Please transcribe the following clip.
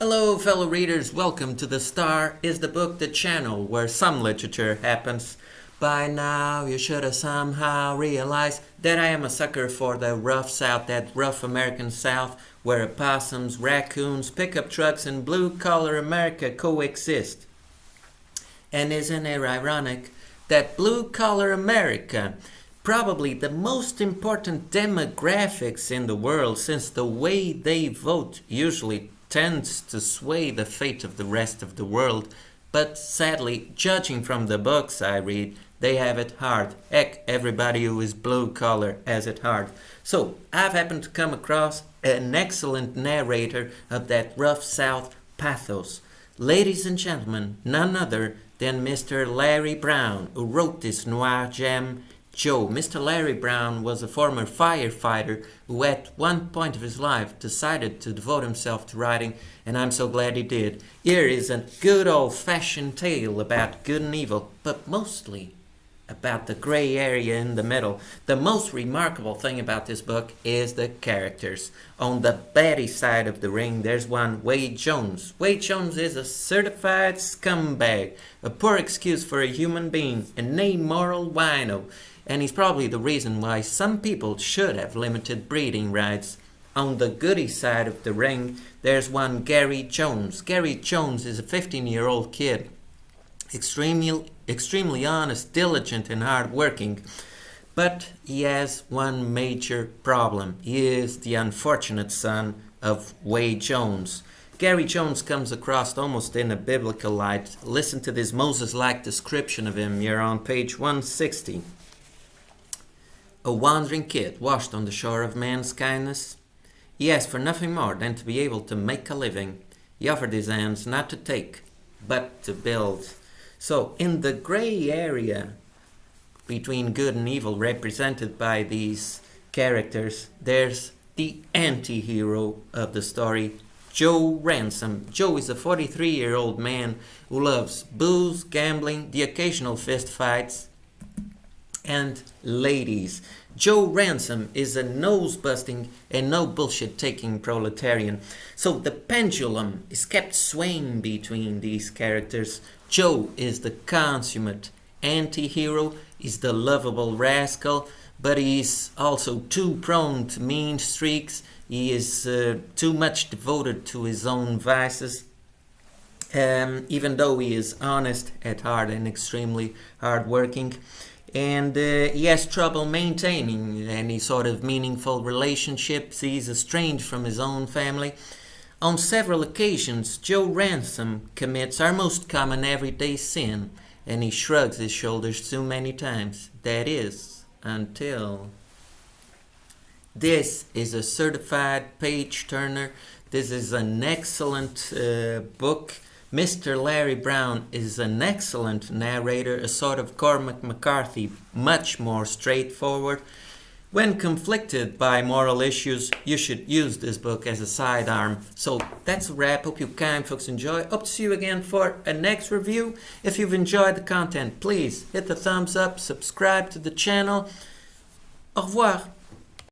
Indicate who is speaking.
Speaker 1: Hello, fellow readers. Welcome to The Star is the Book, the channel where some literature happens. By now, you should have somehow realized that I am a sucker for the rough South, that rough American South, where opossums, raccoons, pickup trucks, and blue-collar America coexist. And isn't it ironic that blue-collar America, probably the most important demographics in the world, since the way they vote usually tends to sway the fate of the rest of the world, but sadly, judging from the books I read, they have it hard. Heck, everybody who is blue collar has it hard. So, I've happened to come across an excellent narrator of that rough South pathos. Ladies and gentlemen, none other than Mr. Larry Brown, who wrote this noir gem, Joe. Mr. Larry Brown was a former firefighter who at one point of his life decided to devote himself to writing, and I'm so glad he did. Here is a good old-fashioned tale about good and evil, but mostly about the gray area in the middle. The most remarkable thing about this book is the characters. On the baddie side of the ring, there's one Wade Jones. Wade Jones is a certified scumbag, a poor excuse for a human being, an amoral wino, and he's probably the reason why some people should have limited breeding rights. On the goody side of the ring, there's one Gary Jones. Gary Jones is a 15-year-old kid, extremely honest, diligent, and hard-working. But he has one major problem. He is the unfortunate son of Wade Jones. Gary Jones comes across almost in a biblical light. Listen to this Moses-like description of him. You're on page 160. A wandering kid washed on the shore of man's kindness. He asked for nothing more than to be able to make a living. He offered his hands not to take, but to build. So, in the gray area between good and evil represented by these characters, there's the anti-hero of the story, Joe Ransom. Joe is a 43-year-old man who loves booze, gambling, the occasional fist fights, and ladies. Joe Ransom is a nose-busting and no-bullshit-taking proletarian. So the pendulum is kept swaying between these characters. Joe is the consummate anti-hero, he's the lovable rascal, but he's also too prone to mean streaks. He is too much devoted to his own vices. Even though he is honest at heart and extremely hardworking. And he has trouble maintaining any sort of meaningful relationships. He's estranged from his own family. On several occasions, Joe Ransom commits our most common everyday sin, and he shrugs his shoulders too many times. That is, until... This is a certified page-turner. This is an excellent book. Mr. Larry Brown is an excellent narrator, a sort of Cormac McCarthy, much more straightforward. When conflicted by moral issues, you should use this book as a sidearm. So that's a wrap. Hope you kind folks enjoy. Hope to see you again for a next review. If you've enjoyed the content, please hit the thumbs up, subscribe to the channel. Au revoir.